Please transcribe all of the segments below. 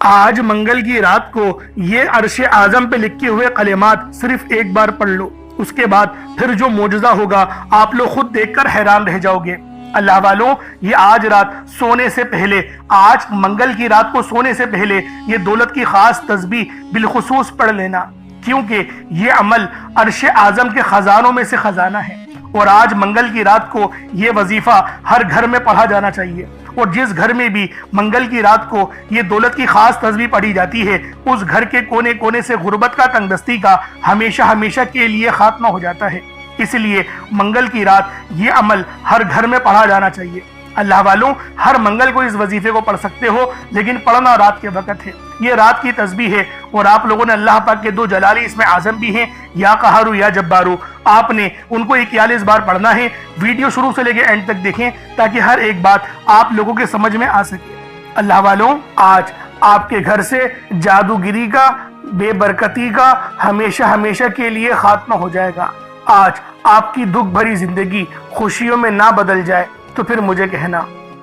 آج منگل کی رات کو یہ عرش اعظم پہ لکھے ہوئے کلمات صرف ایک بار پڑھ لو، اس کے بعد پھر جو معجزہ ہوگا آپ لوگ خود دیکھ کر حیران رہ جاؤ گے۔ اللہ والوں، یہ آج رات سونے سے پہلے، آج منگل کی رات کو سونے سے پہلے یہ دولت کی خاص تسبیح بالخصوص پڑھ لینا، کیونکہ یہ عمل عرش اعظم کے خزانوں میں سے خزانہ ہے، اور آج منگل کی رات کو یہ وظیفہ ہر گھر میں پڑھا جانا چاہیے۔ اور جس گھر میں بھی منگل کی رات کو یہ دولت کی خاص تسبیح پڑھی جاتی ہے، اس گھر کے کونے کونے سے غربت کا، تنگ دستی کا ہمیشہ ہمیشہ کے لیے خاتمہ ہو جاتا ہے۔ اس لیے منگل کی رات یہ عمل ہر گھر میں پڑھا جانا چاہیے۔ اللہ والوں، ہر منگل کو اس وظیفے کو پڑھ سکتے ہو، لیکن پڑھنا رات کے وقت ہے۔ یہ رات کی تسبیح ہے، اور آپ لوگوں نے اللہ پاک کے دو جلالی اسم اعظم بھی ہیں، یا قہارو یا جبارو، آپ نے ان کو 41 بار پڑھنا ہے۔ ویڈیو شروع سے لے کے اینڈ تک دیکھیں تاکہ ہر ایک بات آپ لوگوں کے سمجھ میں آ سکے۔ اللہ والوں، آج آپ کے گھر سے جادوگری کا، بے برکتی کا ہمیشہ ہمیشہ کے لیے خاتمہ ہو جائے گا۔ آج آپ کی دکھ بھری زندگی خوشیوں میں نہ بدل جائے تو پھر مجھے کہنا۔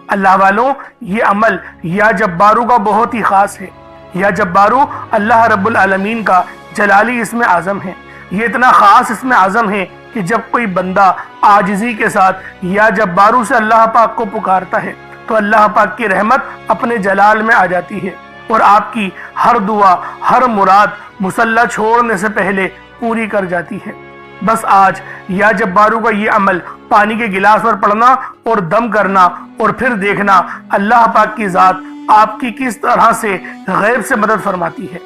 اللہ والوں، یہ عمل یا جبارو کا بہت ہی خاص ہے۔ یا جبارو اللہ رب العالمین کا جلالی اسم اعظم ہے۔ یہ اتنا خاص اسم اعظم ہے کہ جب کوئی بندہ عاجزی کے ساتھ یا جبارو سے اللہ پاک کو پکارتا ہے تو اللہ پاک کی رحمت اپنے جلال میں آ جاتی ہے، اور آپ کی ہر دعا، ہر مراد مصلی چھوڑنے سے پہلے پوری کر جاتی ہے۔ بس آج یا جبارو کا یہ عمل پانی کے گلاس پر پڑھنا اور دم کرنا، اور پھر دیکھنا اللہ پاک کی ذات آپ کی کس طرح سے غیب سے مدد فرماتی ہے۔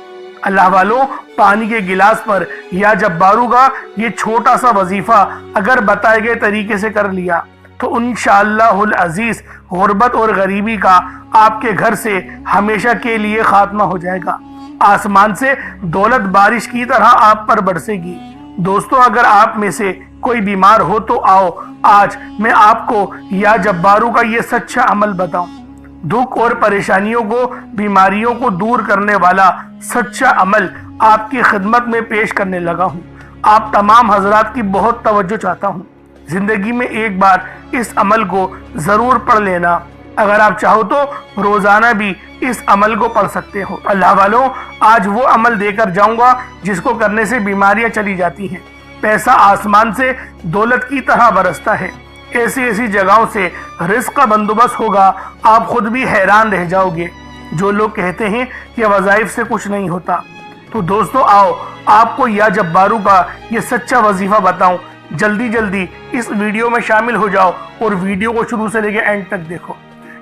اللہ والوں، پانی کے گلاس پر یا جبارو کا یہ چھوٹا سا وظیفہ اگر بتائے گئے طریقے سے کر لیا تو انشاءاللہ العزیز غربت اور غریبی کا آپ کے گھر سے ہمیشہ کے لیے خاتمہ ہو جائے گا۔ آسمان سے دولت بارش کی طرح آپ پر برسے گی۔ دوستو، اگر آپ میں سے کوئی بیمار ہو تو آؤ، آج میں آپ کو یا جبارو کا یہ سچا عمل بتاؤں۔ دکھ اور پریشانیوں کو، بیماریوں کو دور کرنے والا سچا عمل آپ کی خدمت میں پیش کرنے لگا ہوں۔ آپ تمام حضرات کی بہت توجہ چاہتا ہوں۔ زندگی میں ایک بار اس عمل کو ضرور پڑھ لینا۔ اگر آپ چاہو تو روزانہ بھی اس عمل کو پڑھ سکتے ہو۔ اللہ والوں، آج وہ عمل دے کر جاؤں گا جس کو کرنے سے بیماریاں چلی جاتی ہیں، پیسہ آسمان سے دولت کی طرح برستا ہے، ایسی ایسی جگہوں سے رزق کا بندوبست ہوگا، آپ خود بھی حیران رہ جاؤ گے۔ جو لوگ کہتے ہیں کہ وظائف سے کچھ نہیں ہوتا، تو دوستو آؤ، آپ کو یا جبارو کا یہ سچا وظیفہ بتاؤں۔ جلدی جلدی اس ویڈیو میں شامل ہو جاؤ اور ویڈیو کو شروع سے لے کے اینڈ تک دیکھو۔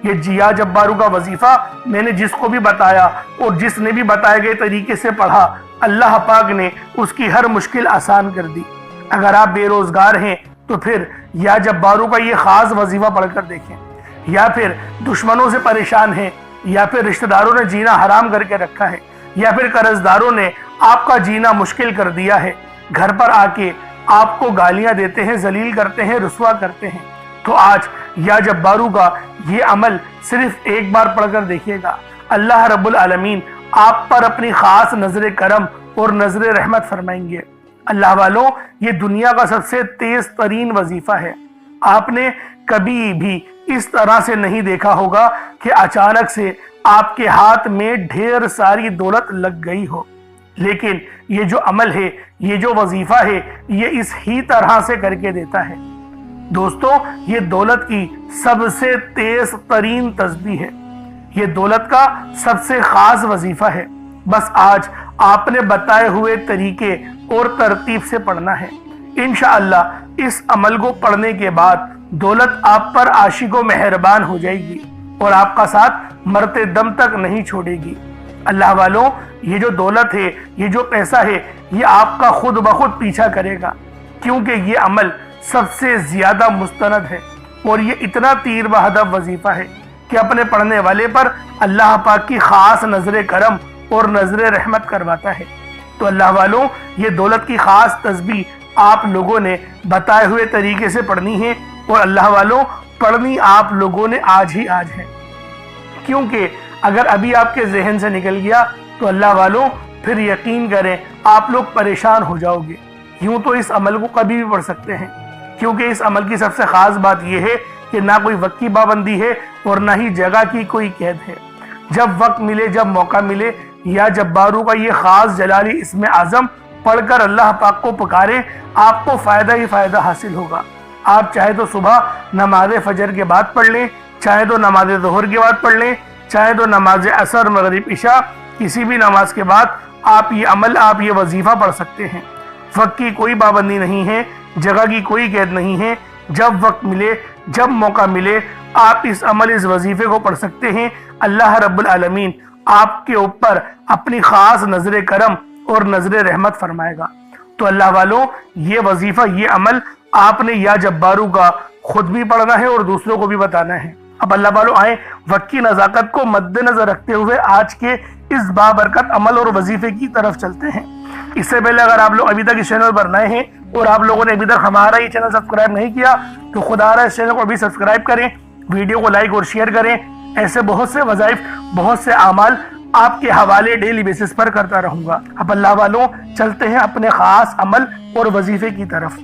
یہ یا جبارو کا وظیفہ میں نے جس کو بھی بتایا اور جس نے بھی بتائے گئے طریقے سے پڑھا، اللہ پاک نے اس کی ہر مشکل آسان کر دی۔ اگر آپ بے روزگار ہیں تو پھر یا جبارو کا یہ خاص وظیفہ پڑھ کر دیکھیں، یا پھر دشمنوں سے پریشان ہیں، یا پھر رشتہ داروں نے جینا حرام کر کے رکھا ہے، یا پھر قرض داروں نے آپ کا جینا مشکل کر دیا ہے، گھر پر آ کے آپ کو گالیاں دیتے ہیں، ذلیل کرتے ہیں، رسوا کرتے ہیں، تو آج یا جبارو کا یہ عمل صرف ایک بار پڑھ کر دیکھیے گا۔ اللہ رب العالمین آپ پر اپنی خاص نظر کرم اور نظر رحمت فرمائیں گے۔ اللہ والوں، یہ دنیا کا سب سے تیز ترین وظیفہ ہے۔ آپ نے کبھی بھی اس طرح سے نہیں دیکھا ہوگا کہ اچانک سے آپ کے ہاتھ میں ڈھیر ساری دولت لگ گئی ہو، لیکن یہ جو عمل ہے، یہ جو وظیفہ ہے، یہ اس ہی طرح سے کر کے دیتا ہے۔ دوستو، یہ دولت کی سب سے تیز ترین تسبیح ہے، یہ دولت کا سب سے خاص وظیفہ ہے۔ بس آج آپ نے بتائے ہوئے طریقے اور ترتیب سے پڑھنا ہے۔ انشاءاللہ اس عمل کو پڑھنے کے بعد دولت آپ پر عاشق و مہربان ہو جائے گی، اور آپ کا ساتھ مرتے دم تک نہیں چھوڑے گی۔ اللہ والوں، یہ جو دولت ہے، یہ جو پیسہ ہے، یہ آپ کا خود بخود پیچھا کرے گا، کیونکہ یہ عمل سب سے زیادہ مستند ہے، اور یہ اتنا تیر بہدف وظیفہ ہے کہ اپنے پڑھنے والے پر اللہ پاک کی خاص نظر کرم اور نظر رحمت کرواتا ہے۔ تو اللہ والوں، یہ دولت کی خاص تسبیح آپ لوگوں نے بتائے ہوئے طریقے سے پڑھنی ہے، اور اللہ والوں، پڑھنی آپ لوگوں نے آج ہی آج ہے، کیونکہ اگر ابھی آپ کے ذہن سے نکل گیا تو اللہ والوں پھر یقین کریں آپ لوگ پریشان ہو جاؤ گے۔ یوں تو اس عمل کو کبھی بھی پڑھ سکتے ہیں، کیونکہ اس عمل کی سب سے خاص بات یہ ہے کہ نہ کوئی وقت کی پابندی ہے اور نہ ہی جگہ کی کوئی قید ہے۔ جب وقت ملے، جب موقع ملے، یا جبارو کا یہ خاص جلالی اسم اعظم پڑھ کر اللہ پاک کو پکارے، آپ کو فائدہ ہی فائدہ حاصل ہوگا۔ آپ چاہے تو صبح نماز فجر کے بعد پڑھ لیں، چاہے تو نماز ظہر کے بعد پڑھ لیں، چاہے تو نماز عصر، مغرب، عشاء، کسی بھی نماز کے بعد آپ یہ عمل، آپ یہ وظیفہ پڑھ سکتے ہیں۔ وقت کی کوئی پابندی نہیں ہے، جگہ کی کوئی قید نہیں ہے، جب وقت ملے، جب موقع ملے، آپ اس عمل، اس وظیفے کو پڑھ سکتے ہیں۔ اللہ رب العالمین آپ کے اوپر اپنی خاص نظر کرم اور نظر رحمت فرمائے گا۔ تو اللہ والوں، یہ وظیفہ، یہ عمل آپ نے یا جبارو کا خود بھی پڑھنا ہے اور دوسروں کو بھی بتانا ہے۔ اب اللہ والوں آئیں وقت کی نزاکت کو مد نظر رکھتے ہوئے آج کے اس بابرکت عمل اور وظیفے کی طرف چلتے ہیں۔ اس سے پہلے اگر آپ لوگ ابھی تک اس چینل پر نئے ہیں اور آپ لوگوں نے ابھی تک ہمارا یہ چینل سبسکرائب نہیں کیا تو خدا رہا اس چینل کو ابھی سبسکرائب کریں، ویڈیو کو لائک اور شیئر کریں۔ ایسے بہت سے وظائف، بہت سے اعمال آپ کے حوالے ڈیلی بیسس پر کرتا رہوں گا۔ اب اللہ والوں چلتے ہیں اپنے خاص عمل اور وظیفے کی طرف،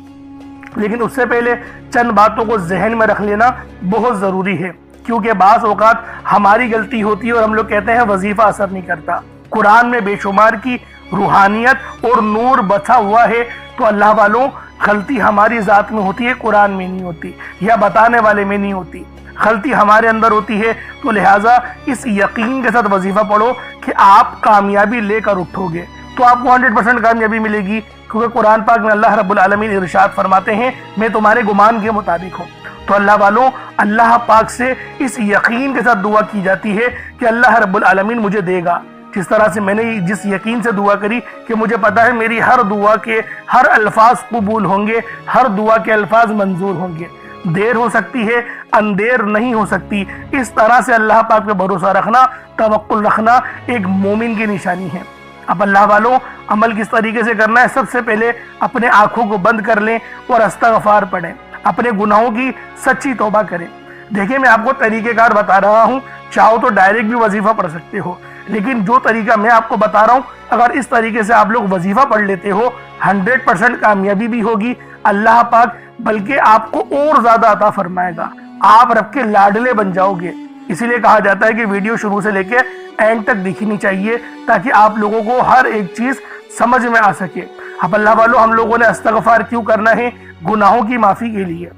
لیکن اس سے پہلے چند باتوں کو ذہن میں رکھ لینا بہت ضروری ہے، کیونکہ بعض اوقات ہماری غلطی ہوتی ہے اور ہم لوگ کہتے ہیں وظیفہ اثر نہیں کرتا۔ قرآن میں بے شمار کی روحانیت اور نور بچا ہوا ہے، تو اللہ والوں غلطی ہماری ذات میں ہوتی ہے، قرآن میں نہیں ہوتی، یا بتانے والے میں نہیں ہوتی، غلطی ہمارے اندر ہوتی ہے۔ تو لہٰذا اس یقین کے ساتھ وظیفہ پڑھو کہ آپ کامیابی لے کر اٹھو گے، تو آپ کو 100% کامیابی ملے گی، کیونکہ قرآن پاک میں اللہ رب العالمین ارشاد فرماتے ہیں میں تمہارے گمان کے مطابق ہوں۔ تو اللہ والوں اللہ پاک سے اس یقین کے ساتھ دعا کی جاتی ہے کہ اللہ رب العالمین مجھے دے گا، جس طرح سے میں نے جس یقین سے دعا کری کہ مجھے پتا ہے میری ہر دعا کے ہر الفاظ قبول ہوں گے، ہر دعا کے الفاظ منظور ہوں گے، دیر ہو سکتی ہے، اندیر نہیں ہو سکتی۔ اس طرح سے اللہ پاک پہ بھروسہ رکھنا، توکل رکھنا ایک مومن کی نشانی ہے۔ اب اللہ والوں عمل کس طریقے سے کرنا ہے؟ سب سے پہلے اپنے آنکھوں کو بند کر لیں اور استغفار پڑھیں، اپنے گناہوں کی سچی توبہ کریں۔ دیکھیں میں آپ کو طریقہ کار بتا رہا ہوں، چاہو تو ڈائریکٹ بھی وظیفہ پڑھ سکتے ہو، لیکن جو طریقہ میں آپ کو بتا رہا ہوں اگر اس طریقے سے آپ لوگ وظیفہ پڑھ لیتے ہو 100% کامیابی بھی ہوگی، اللہ پاک بلکہ آپ کو اور زیادہ عطا فرمائے گا، آپ رب کے لاڈلے بن جاؤ گے۔ اسی لیے کہا جاتا ہے کہ ویڈیو شروع سے لے کے اینڈ تک دیکھنی چاہیے تاکہ آپ لوگوں کو ہر ایک چیز سمجھ میں آ سکے۔ اب اللہ والوں ہم لوگوں نے استغفار کیوں کرنا ہے؟ گناہوں کی معافی کے لیے۔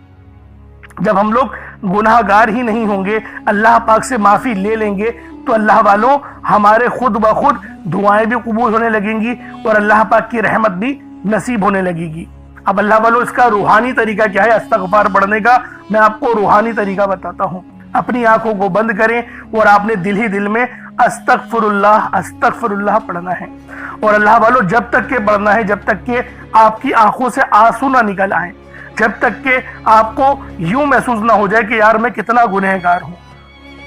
جب ہم لوگ گناہ گار ہی نہیں ہوں گے، اللہ پاک سے معافی لے لیں گے، تو اللہ والوں ہمارے خود بخود دعائیں بھی قبول ہونے لگیں گی اور اللہ پاک کی رحمت بھی نصیب ہونے لگے گی۔ اب اللہ والوں اس کا روحانی طریقہ کیا ہے استغفار پڑھنے کا؟ میں آپ کو روحانی طریقہ بتاتا ہوں۔ اپنی آنکھوں کو بند کریں اور آپ نے دل ہی دل میں استغفر اللہ پڑھنا ہے، اور اللہ والوں جب تک کہ پڑھنا ہے، جب تک کہ آپ کی آنکھوں سے آنسو نہ نکل آئیں، جب تک کہ آپ کو یوں محسوس نہ ہو جائے کہ یار میں کتنا گنہگار ہوں۔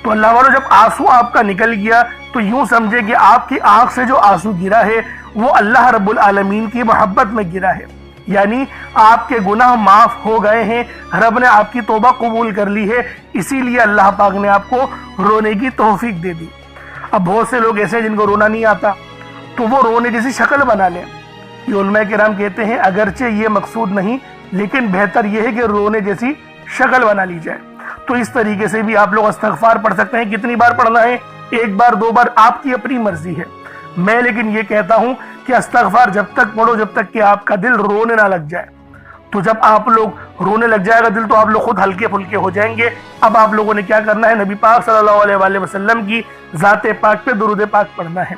تو اللہ والوں جب آنسو آپ کا نکل گیا تو یوں سمجھے کہ آپ کی آنکھ سے جو آنسو گرا ہے وہ اللہ رب العالمین کی محبت میں گرا ہے، یعنی آپ کے گناہ معاف ہو گئے ہیں، رب نے آپ کی توبہ قبول کر لی ہے، اسی لیے اللہ پاک نے آپ کو رونے کی توفیق دے دی۔ اب بہت سے لوگ ایسے ہیں جن کو رونا نہیں آتا، تو وہ رونے جیسی شکل بنا لیں۔ یہ علماء کرام کہتے ہیں اگرچہ یہ مقصود نہیں، لیکن بہتر یہ ہے کہ رونے جیسی شکل بنا لی جائے۔ تو اس طریقے سے بھی آپ لوگ استغفار پڑھ سکتے ہیں۔ کتنی بار پڑھنا ہے؟ 1 بار 2 بار، آپ کی اپنی مرضی ہے۔ میں لیکن یہ کہتا ہوں کہ استغفار جب تک پڑھو جب تک کہ آپ کا دل رونے نہ لگ جائے۔ تو جب آپ لوگ رونے لگ جائے گا دل تو آپ لوگ خود ہلکے پھلکے ہو جائیں گے۔ اب آپ لوگوں نے کیا کرنا ہے؟ نبی پاک صلی اللہ علیہ وآلہ وسلم کی ذات پاک پہ درود پاک پڑھنا ہے۔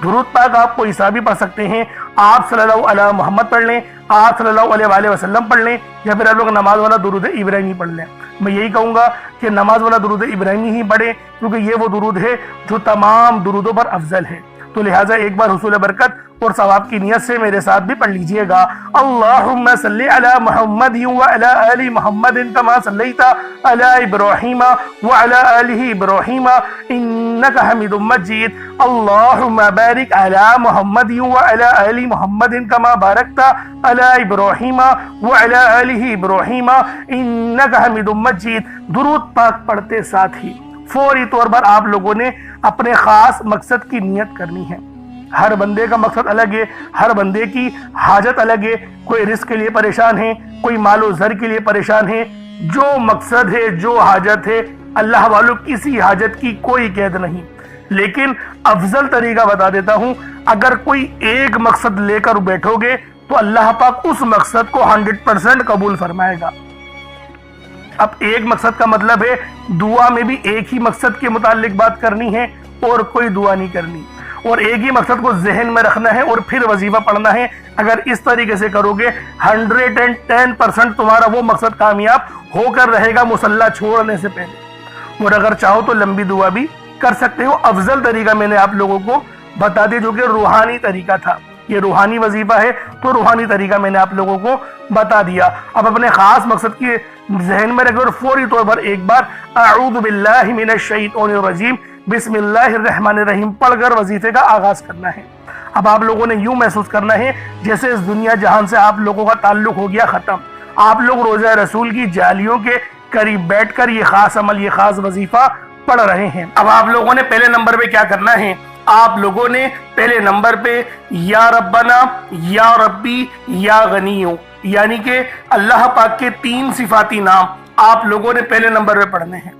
درود پاک آپ کو عیسیٰ بھی پڑھ سکتے ہیں، آپ صلی اللہ علیہ محمد پڑھ لیں، آپ صلی اللہ علیہ وآلہ وسلم پڑھ لیں، یا پھر آپ لوگ نماز والا درود ابراہیمی پڑھ لیں۔ میں یہی کہوں گا کہ نماز والا درود ابراہیمی ہی پڑھیں، کیونکہ یہ وہ درود ہے جو تمام درودوں پر افضل ہے۔ تو لہٰذا ایک بار حصول برکت اور ثواب کی نیت سے میرے ساتھ بھی پڑھ لیجئے گا۔ اللہم صلی علی محمد وعلی آل محمد کما صلیت علی ابراہیم وعلی آل ابراہیم انک حمید مجید۔ اللہم بارک علی محمد وعلی آل محمد کما بارکت علی ابراہیم وعلی آل ابراہیم انک حمید مجید۔ درود پاک پڑھتے ساتھ ہی فوری طور پر آپ لوگوں نے اپنے خاص مقصد کی نیت کرنی ہے۔ ہر بندے کا مقصد الگ ہے، ہر بندے کی حاجت الگ ہے۔ کوئی رزق کے لیے پریشان ہے، کوئی مال و زر کے لیے پریشان ہے۔ جو مقصد ہے، جو حاجت ہے، اللہ والوں کسی حاجت کی کوئی قید نہیں۔ لیکن افضل طریقہ بتا دیتا ہوں، اگر کوئی ایک مقصد لے کر بیٹھو گے تو اللہ پاک اس مقصد کو 100% قبول فرمائے گا۔ اب ایک مقصد کا مطلب ہے دعا میں بھی ایک ہی مقصد کے متعلق بات کرنی ہے اور کوئی دعا نہیں کرنی، اور ایک ہی مقصد کو ذہن میں رکھنا ہے اور پھر وظیفہ پڑھنا ہے۔ اگر اس طریقے سے کرو گے 110% تمہارا وہ مقصد کامیاب ہو کر رہے گا مصلی چھوڑنے سے پہلے۔ اور اگر چاہو تو لمبی دعا بھی کر سکتے ہو۔ افضل طریقہ میں نے آپ لوگوں کو بتا دیا جو کہ روحانی طریقہ تھا، یہ روحانی وظیفہ ہے تو روحانی طریقہ میں نے آپ لوگوں کو بتا دیا۔ اب اپنے خاص مقصد کی ذہن میں رکھیں اور فوری طور پر ایک بار اعوذ باللہ من الشیطان الرجیم بسم اللہ الرحمن الرحیم پڑھ کر وظیفے کا آغاز کرنا ہے۔ اب آپ لوگوں نے یوں محسوس کرنا ہے جیسے اس دنیا جہان سے آپ لوگوں کا تعلق ہو گیا ختم، آپ لوگ روضہ رسول کی جالیوں کے قریب بیٹھ کر یہ خاص عمل، یہ خاص وظیفہ پڑھ رہے ہیں۔ اب آپ لوگوں نے پہلے نمبر پہ کیا کرنا ہے؟ آپ لوگوں نے پہلے نمبر پہ یا ربنا، یا ربی، یا غنیو، یعنی کہ اللہ پاک کے 3 صفاتی نام آپ لوگوں نے پہلے نمبر پہ پڑھنے ہیں۔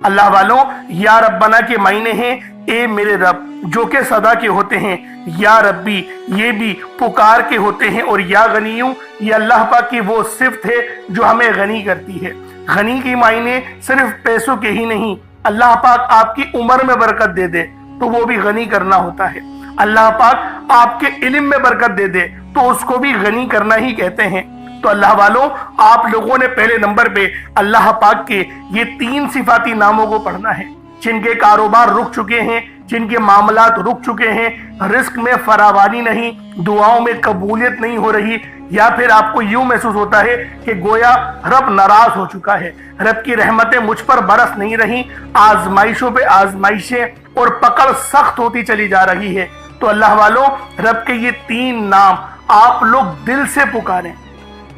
اللہ والوں، یا ربنا کے معنی ہیں اے میرے رب، جو کہ صدا کے ہوتے ہیں، یا ربی یہ بھی پکار کے ہوتے ہیں، اور یا غنیو یہ اللہ پاک کی وہ صفت ہے جو ہمیں غنی کرتی ہے۔ غنی کی معنی صرف پیسوں کے ہی نہیں، اللہ پاک آپ کی عمر میں برکت دے دے تو وہ بھی غنی کرنا ہوتا ہے، اللہ پاک آپ کے علم میں برکت دے دے تو اس کو بھی غنی کرنا ہی کہتے ہیں۔ تو اللہ والوں، آپ لوگوں نے پہلے نمبر پہ اللہ پاک کے یہ 3 صفاتی ناموں کو پڑھنا ہے، جن کے کاروبار رک چکے ہیں، جن کے معاملات رک چکے ہیں، رزق میں فراوانی نہیں، دعاؤں میں قبولیت نہیں ہو رہی، یا پھر آپ کو یوں محسوس ہوتا ہے کہ گویا رب ناراض ہو چکا ہے، رب کی رحمتیں مجھ پر برس نہیں رہی، آزمائشوں پہ آزمائشیں اور پکڑ سخت ہوتی چلی جا رہی ہے، تو اللہ والوں رب کے یہ 3 نام آپ لوگ دل سے پکاریں۔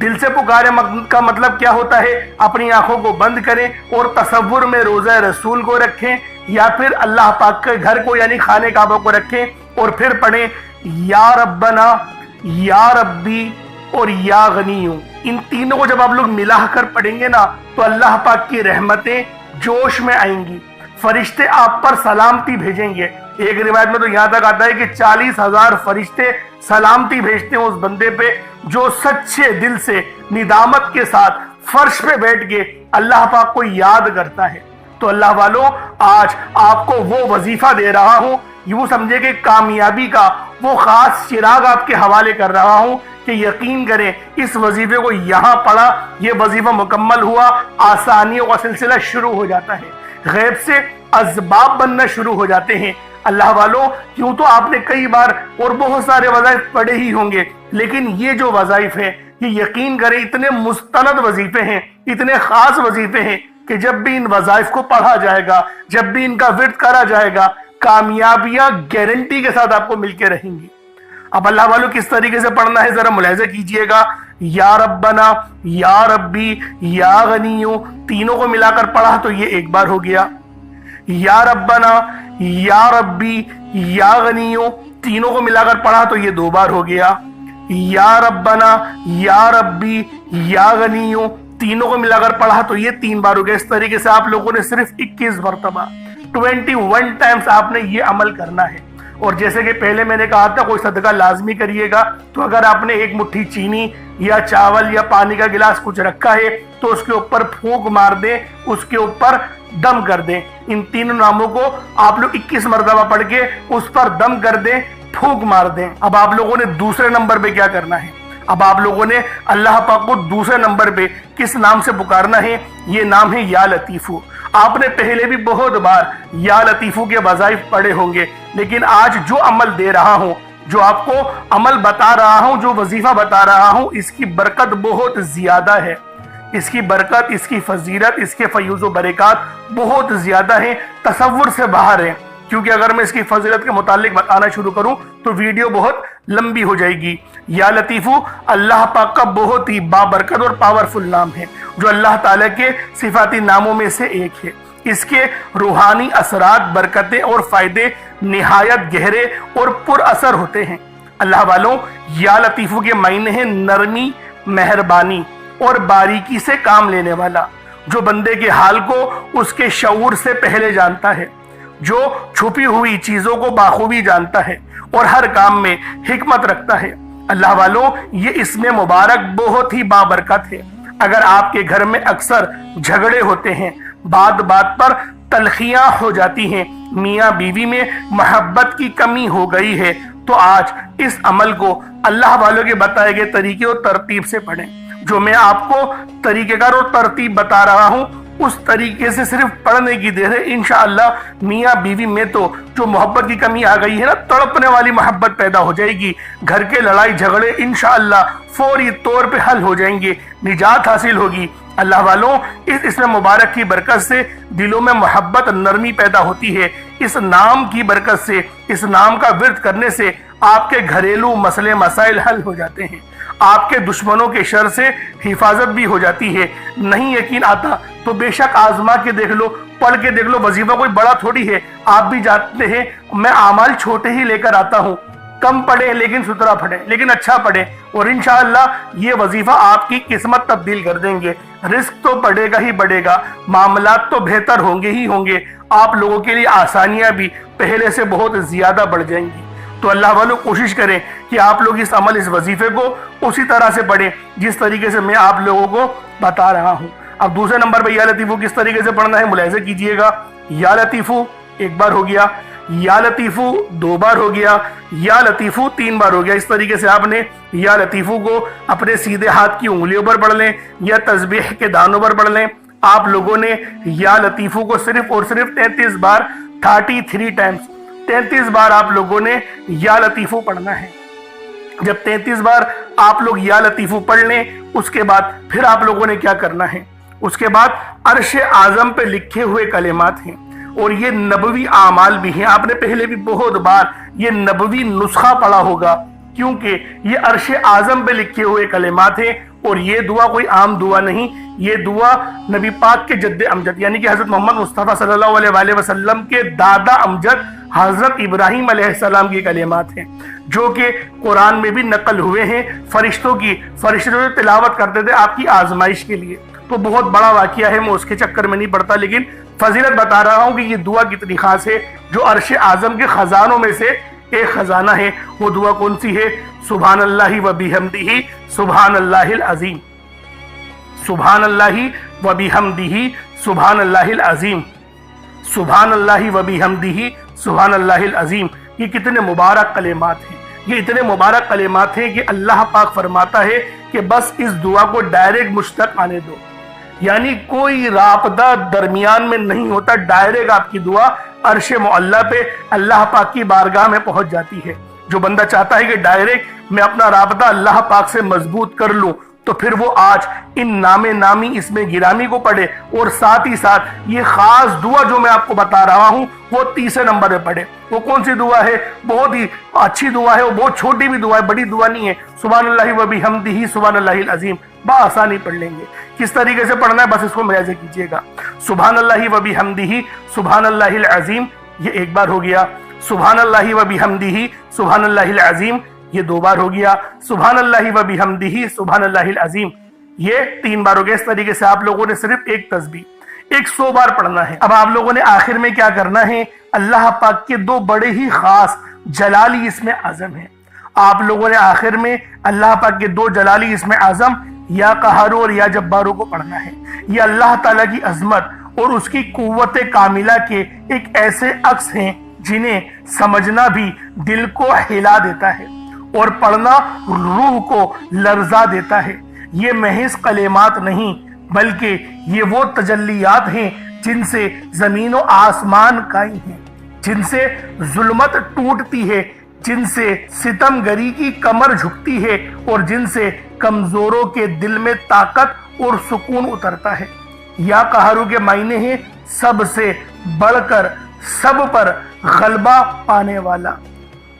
دل سے پکارے کا مطلب کیا ہوتا ہے؟ اپنی آنکھوں کو بند کریں اور تصور میں روضہ رسول کو رکھیں، یا پھر اللہ پاک کے گھر کو یعنی خانہ کعبہ کو رکھیں، اور پھر پڑھیں یا ربنا، یا ربی اور یا غنیو۔ ان تینوں کو جب آپ لوگ ملا کر پڑھیں گے نا تو اللہ پاک کی رحمتیں جوش میں آئیں گی، فرشتے آپ پر سلامتی بھیجیں گے۔ ایک روایت میں تو یہاں تک آتا ہے کہ 40,000 فرشتے سلامتی بھیجتے ہیں اس بندے پہ جو سچے دل سے ندامت کے ساتھ فرش پہ بیٹھ کے اللہ پاک کو یاد کرتا ہے۔ تو اللہ والوں، آج آپ کو وہ وظیفہ دے رہا ہوں، یوں سمجھے کہ کامیابی کا وہ خاص چراغ آپ کے حوالے کر رہا ہوں کہ یقین کریں اس وظیفے کو یہاں پڑھا، یہ وظیفہ مکمل ہوا، آسانیوں کا سلسلہ شروع ہو جاتا ہے، غیب سے اسباب بننا شروع ہو جاتے ہیں۔ اللہ والوں، یوں تو آپ نے کئی بار اور بہت سارے وظائف پڑھے ہی ہوں گے، لیکن یہ جو وظائف ہیں یہ یقین کریں اتنے مستند وظیفے ہیں، اتنے خاص وظیفے ہیں کہ جب بھی ان وظائف کو پڑھا جائے گا، جب بھی ان کا ورد کرا جائے گا، کامیابیاں گارنٹی کے ساتھ آپ کو مل کے رہیں گی۔ اب اللہ والوں کس طریقے سے پڑھنا ہے ذرا ملاحظہ کیجئے گا۔ یا ربنا، یا ربی، یا غنیو، تینوں کو ملا کر پڑھا تو یہ ایک بار ہو گیا۔ یا ربنا، یا ربی، یا غنیو، تینوں کو ملا کر پڑھا تو یہ 2 بار ہو گیا۔ یا ربنا، یا ربی، یا غنیو، تینوں کو ملا کر پڑھا تو یہ 3 بار ہو گیا۔ اس طریقے سے آپ لوگوں نے صرف 21 مرتبہ 21 ٹائمز آپ نے یہ عمل کرنا ہے۔ اور جیسے کہ پہلے میں نے کہا تھا کوئی صدقہ لازمی کریے گا، تو اگر آپ نے 1 مٹھی چینی یا چاول یا پانی کا گلاس کچھ رکھا ہے تو اس کے اوپر پھونک مار دیں، اس کے اوپر دم کر دیں۔ ان 3 ناموں کو آپ لوگ 21 مرتبہ پڑھ کے اس پر دم کر دیں، پھونک مار دیں۔ اب آپ لوگوں نے دوسرے نمبر پہ کیا کرنا ہے؟ اب آپ لوگوں نے اللہ پاک کو دوسرے نمبر پہ کس نام سے پکارنا ہے؟ یہ نام ہے یا لطیفو۔ آپ نے پہلے بھی بہت بار یا لطیفو کے وظائف پڑھے ہوں گے، لیکن آج جو عمل دے رہا ہوں، جو آپ کو عمل بتا رہا ہوں، جو وظیفہ بتا رہا ہوں، اس کی برکت بہت زیادہ ہے، اس کی برکت، اس کی فضیلت، اس کے فیوز و برکات بہت زیادہ ہیں، تصور سے باہر ہیں۔ کیونکہ اگر میں اس کی فضیلت کے متعلق بتانا شروع کروں تو ویڈیو بہت لمبی ہو جائے گی۔ یا لطیفو اللہ پاک کا بہت ہی بابرکت اور پاورفل نام ہے، جو اللہ تعالیٰ کے صفاتی ناموں میں سے ایک ہے۔ اس کے روحانی اثرات، برکتیں اور فائدے نہایت گہرے اور پر اثر ہوتے ہیں۔ اللہ والوں، یا لطیفو کے معنی ہیں نرمی، مہربانی اور باریکی سے کام لینے والا، جو بندے کے حال کو اس کے شعور سے پہلے جانتا ہے، جو چھپی ہوئی چیزوں کو بخوبی جانتا ہے اور ہر کام میں حکمت رکھتا ہے۔ اللہ والوں، یہ اسم مبارک بہت ہی بابرکت ہے۔ اگر آپ کے گھر میں اکثر جھگڑے ہوتے ہیں، بات بات پر تلخیاں ہو جاتی ہیں، میاں بیوی میں محبت کی کمی ہو گئی ہے، تو آج اس عمل کو اللہ والوں کے بتائے گئے طریقے اور ترتیب سے پڑھیں۔ جو میں آپ کو طریقہ کار اور ترتیب بتا رہا ہوں، اس طریقے سے صرف پڑھنے کی دیر ہے۔ انشاءاللہ میاں بیوی میں تو جو محبت کی کمی آ گئی ہے نا، تڑپنے والی محبت پیدا ہو جائے گی، گھر کے لڑائی جھگڑے انشاءاللہ فوری طور پہ حل ہو جائیں گے، نجات حاصل ہوگی۔ اللہ والوں، اس اسم مبارک کی برکت سے دلوں میں محبت نرمی پیدا ہوتی ہے۔ اس نام کی برکت سے، اس نام کا ورد کرنے سے آپ کے گھریلو مسئلے مسائل حل ہو جاتے ہیں، آپ کے دشمنوں کے شر سے حفاظت بھی ہو جاتی ہے۔ نہیں یقین آتا تو بے شک آزما کے دیکھ لو، پڑھ کے دیکھ لو، وظیفہ کوئی بڑا تھوڑی ہے۔ آپ بھی جانتے ہیں میں اعمال چھوٹے ہی لے کر آتا ہوں، کم پڑھیں لیکن ستھرا پڑھیں، لیکن اچھا پڑھیں، اور انشاءاللہ یہ وظیفہ آپ کی قسمت تبدیل کر دیں گے۔ رزق تو بڑھے گا ہی بڑھے گا، معاملات تو بہتر ہوں گے ہی ہوں گے، آپ لوگوں کے لیے آسانیاں بھی پہلے سے بہت زیادہ بڑھ جائیں گی۔ تو اللہ والوں کوشش کریں کہ آپ لوگ اس عمل، اس وظیفے کو اسی طرح سے پڑھیں جس طریقے سے میں آپ لوگوں کو بتا رہا ہوں۔ اب دوسرے نمبر پہ یا لطیفو کس طریقے سے پڑھنا ہے ملاحظہ کیجئے گا۔ یا لطیفو ایک بار ہو گیا، یا لطیفو دو بار ہو گیا، یا لطیفو تین بار ہو گیا۔ اس طریقے سے آپ نے یا لطیفو کو اپنے سیدھے ہاتھ کی انگلیوں پر پڑھ لیں یا تسبیح کے دانوں پر پڑھ لیں۔ آپ لوگوں نے یا لطیفو کو صرف اور صرف 33 بار 33 ٹائمز 33 بار آپ لوگوں نے یا لطیفو پڑھنا ہے۔ جب 33 بار آپ لوگ یا لطیفو پڑھ لیں، اس کے بعد پھر آپ لوگوں نے کیا کرنا ہے؟ اس کے بعد عرش اعظم پہ لکھے ہوئے کلمات ہیں، اور یہ نبوی اعمال بھی ہیں۔ آپ نے پہلے بھی بہت بار یہ نبوی نسخہ پڑھا ہوگا، کیونکہ یہ عرش اعظم پہ لکھے ہوئے کلمات ہیں، اور یہ دعا کوئی عام دعا نہیں، یہ دعا نبی پاک کے جد امجد یعنی کہ حضرت محمد مصطفیٰ صلی اللہ علیہ وآلہ وسلم کے دادا امجد حضرت ابراہیم علیہ السلام کی کلمات ہیں، جو کہ قرآن میں بھی نقل ہوئے ہیں۔ فرشتے جو تلاوت کرتے تھے آپ کی آزمائش کے لیے، تو بہت بڑا واقعہ ہے، میں اس کے چکر میں نہیں پڑتا، لیکن فضیلت بتا رہا ہوں کہ یہ دعا کتنی خاص ہے، جو عرش اعظم کے خزانوں میں سے ایک خزانہ ہے۔ وہ دعا کون سی ہے؟ سبحان اللہ و بحمدہ سبحان اللہ العظیم، سبحان اللہ و بحمدہ سبحان اللہ العظیم، سبحان اللہ و بحمدہ سبحان اللہ العظیم۔ یہ کتنے مبارک کلمات ہیں، یہ اتنے مبارک کلمات ہیں کہ اللہ پاک فرماتا ہے کہ بس اس دعا کو ڈائریکٹ مجھ تک آنے دو، یعنی کوئی رابطہ درمیان میں نہیں ہوتا، ڈائریکٹ آپ کی دعا عرش معلیٰ پہ اللہ پاک کی بارگاہ میں پہنچ جاتی ہے۔ جو بندہ چاہتا ہے کہ ڈائریکٹ میں اپنا رابطہ اللہ پاک سے مضبوط کر لوں، تو پھر وہ آج ان نام نامی اسم گرامی کو پڑھے، اور ساتھ ہی ساتھ یہ خاص دعا جو میں آپ کو بتا رہا ہوں وہ تیسرے نمبر پہ پڑھے۔ وہ کون سی دعا ہے؟ بہت ہی اچھی دعا ہے، وہ بہت چھوٹی بھی دعا ہے، بڑی دعا نہیں ہے۔ سبحان اللہ و بحمدہ سبحان اللہ العظیم بآسانی پڑھ لیں گے۔ کس طریقے سے پڑھنا ہے بس اس کو ملاحظہ کیجئے گا۔ سبحان اللہ و بحمدہ سبحان اللہ العظیم، یہ ایک بار ہو گیا۔ سبحان اللہ و بحمدہ سبحان اللہ العظیم، یہ دو بار ہو گیا۔ سبحان اللہ و بحمدہ سبحان اللہ العظیم، یہ تین بار ہو گیا۔ اس طریقے سے آپ لوگوں نے صرف ایک تسبیح 100 بار پڑھنا ہے۔ اب آپ لوگوں نے آخر میں کیا کرنا ہے؟ اللہ پاک کے دو بڑے ہی خاص جلالی اسم اعظم ہیں، آپ لوگوں نے آخر میں اللہ پاک کے دو جلالی اسم اعظم یا قہارو اور یا جبارو کو پڑھنا ہے۔ یہ اللہ تعالیٰ کی عظمت اور اس کی قوت کاملہ کے ایک ایسے عکس ہیں جنہیں سمجھنا بھی دل کو ہلا دیتا ہے اور پڑھنا روح کو لرزا دیتا ہے۔ یہ محض کلمات نہیں بلکہ یہ وہ تجلیات ہیں جن سے زمین و آسمان قائم ہیں، جن سے ظلمت ٹوٹتی ہے، جن سے ستم گری کی کمر جھکتی ہے، اور جن سے کمزوروں کے دل میں طاقت اور سکون اترتا ہے۔ یا قہرو کے معنی ہیں سب سے بڑھ کر سب پر غلبہ پانے والا،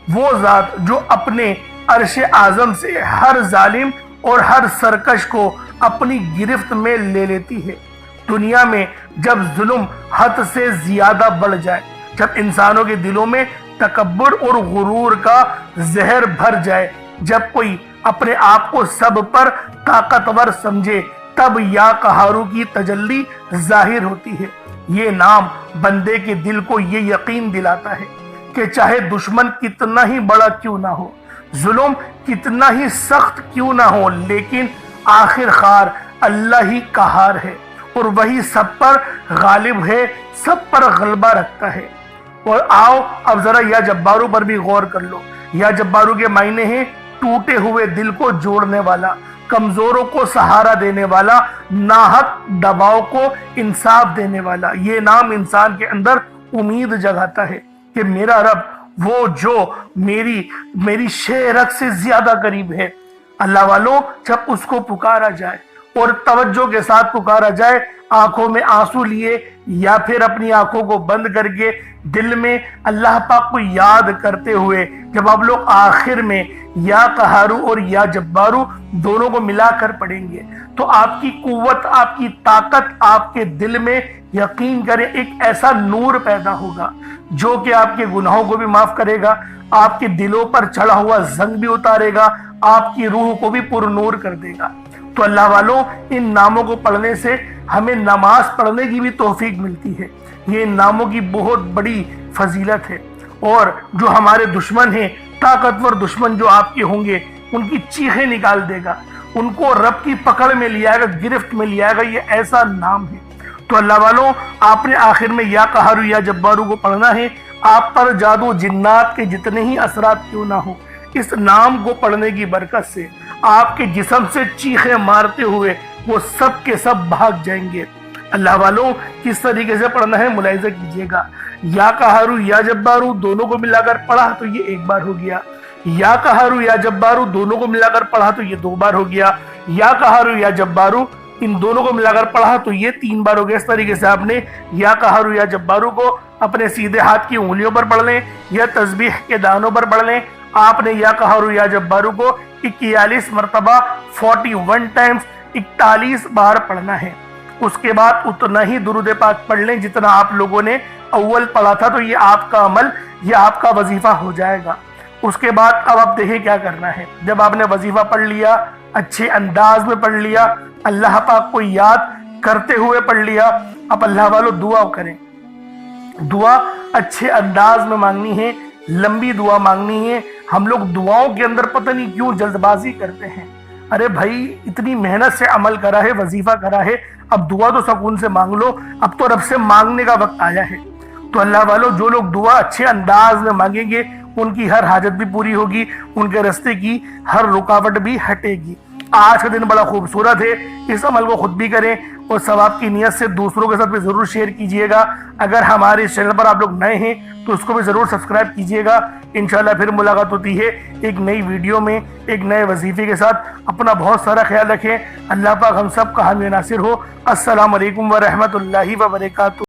وہ ذات جو اپنے عرش اعظم سے ہر ظالم اور ہر سرکش کو اپنی گرفت میں لے لیتی ہے۔ دنیا میں جب ظلم حد سے زیادہ بڑھ جائے، جب انسانوں کے دلوں میں تکبر اور غرور کا زہر بھر جائے، جب کوئی اپنے آپ کو سب پر طاقتور سمجھے، تب یا قہارو کی تجلی ظاہر ہوتی ہے۔ یہ نام بندے کے دل کو یہ یقین دلاتا ہے کہ چاہے دشمن کتنا ہی بڑا کیوں نہ ہو، ظلم کتنا ہی سخت کیوں نہ ہو، لیکن آخر کار اللہ ہی قہار ہے اور وہی سب پر غالب ہے، سب پر غلبہ رکھتا ہے۔ اور آؤ اب ذرا یا جبارو پر بھی غور کر لو۔ یا جبارو کے معنی ہیں ٹوٹے ہوئے دل کو جوڑنے والا، کمزوروں کو سہارا دینے والا، ناحق دباؤ کو انصاف دینے والا۔ یہ نام انسان کے اندر امید جگاتا ہے کہ میرا رب وہ جو میری شہرت سے زیادہ قریب ہے۔ اللہ والوں، جب اس کو پکارا جائے اور توجہ کے ساتھ پکارا جائے، آنکھوں میں آنسو لیے یا پھر اپنی آنکھوں کو بند کر کے دل میں اللہ پاک کو یاد کرتے ہوئے، جب آپ لوگ آخر میں یا قہارو اور یا جبارو دونوں کو ملا کر پڑھیں گے تو آپ کی قوت، آپ کی طاقت، آپ کے دل میں یقین کریں ایک ایسا نور پیدا ہوگا جو کہ آپ کے گناہوں کو بھی معاف کرے گا، آپ کے دلوں پر چڑھا ہوا زنگ بھی اتارے گا، آپ کی روح کو بھی پر نور کر دے گا۔ تو اللہ والوں، ان ناموں کو پڑھنے سے ہمیں نماز پڑھنے کی بھی توفیق ملتی ہے۔ یہ ان ناموں کی بہت بڑی فضیلت ہے، اور جو ہمارے دشمن ہیں، طاقتور دشمن جو آپ کے ہوں گے، ان کی چیخیں نکال دے گا، ان کو رب کی پکڑ میں لے آئے گا، گرفت میں لے آئے گا۔ یہ ایسا نام ہے۔ تو اللہ والوں، آپ نے آخر میں یا قہارو یا جبارو کو پڑھنا ہے۔ آپ پر جادو جنات کے جتنے ہی اثرات کیوں نہ ہو، اس نام کو پڑھنے کی برکت سے آپ کے جسم سے چیخیں مارتے ہوئے وہ سب کے سب بھاگ جائیں گے۔ اللہ والوں، کس طریقے سے پڑھنا ہے ملاحظہ کیجئے گا۔ یا قہارو یا جبارو دونوں کو ملا کر پڑھا تو یہ ایک بار ہو گیا، یا قہارو یا جبارو دونوں کو ملا کر پڑھا تو یہ دو بار ہو گیا، یا قہارو یا جبارو ان دونوں کو ملا کر پڑھا تو یہ تین بار ہو گیا۔ اس طریقے سے آپ نے یا قہارو یا جبارو کو اپنے سیدھے ہاتھ کی انگلیوں پر پڑھ لیں یا تسبیح کے دانوں پر پڑھ لیں۔ آپ نے یا قہارو یا جبارو کو 41 مرتبہ 41 ٹائمز 41 بار پڑھنا ہے۔ اس کے بعد اتنا ہی درود پاک پڑھ لیں جتنا آپ لوگوں نے اول پڑھا تھا، تو یہ آپ کا عمل، یہ آپ کا وظیفہ ہو جائے گا۔ اس کے بعد اب آپ دیکھیں کیا کرنا ہے۔ جب آپ نے وظیفہ پڑھ لیا، اچھے انداز میں پڑھ لیا، اللہ پاک کو یاد کرتے ہوئے پڑھ لیا، اب اللہ والوں دعا کریں۔ دعا اچھے انداز میں مانگنی ہے، لمبی دعا مانگنی ہے۔ ہم لوگ دعاؤں کے اندر پتہ نہیں کیوں جلد بازی کرتے ہیں۔ ارے بھائی، اتنی محنت سے عمل کرا ہے، وظیفہ کرا ہے، اب دعا تو سکون سے مانگ لو، اب تو رب سے مانگنے کا وقت آیا ہے۔ تو اللہ والوں، جو لوگ دعا اچھے انداز میں مانگیں گے ان کی ہر حاجت بھی پوری ہوگی، ان کے راستے کی ہر رکاوٹ بھی ہٹے گی۔ آج کا دن بڑا خوبصورت ہے، اس عمل کو خود بھی کریں اور ثواب کی نیت سے دوسروں کے ساتھ بھی ضرور شیئر کیجئے گا۔ اگر ہمارے اس چینل پر آپ لوگ نئے ہیں تو اس کو بھی ضرور سبسکرائب کیجئے گا۔ انشاءاللہ پھر ملاقات ہوتی ہے ایک نئی ویڈیو میں، ایک نئے وظیفے کے ساتھ۔ اپنا بہت سارا خیال رکھیں۔ اللہ پاک ہم سب کا حامی ناصر ہو۔ السلام علیکم ورحمۃ اللہ وبرکاتہ۔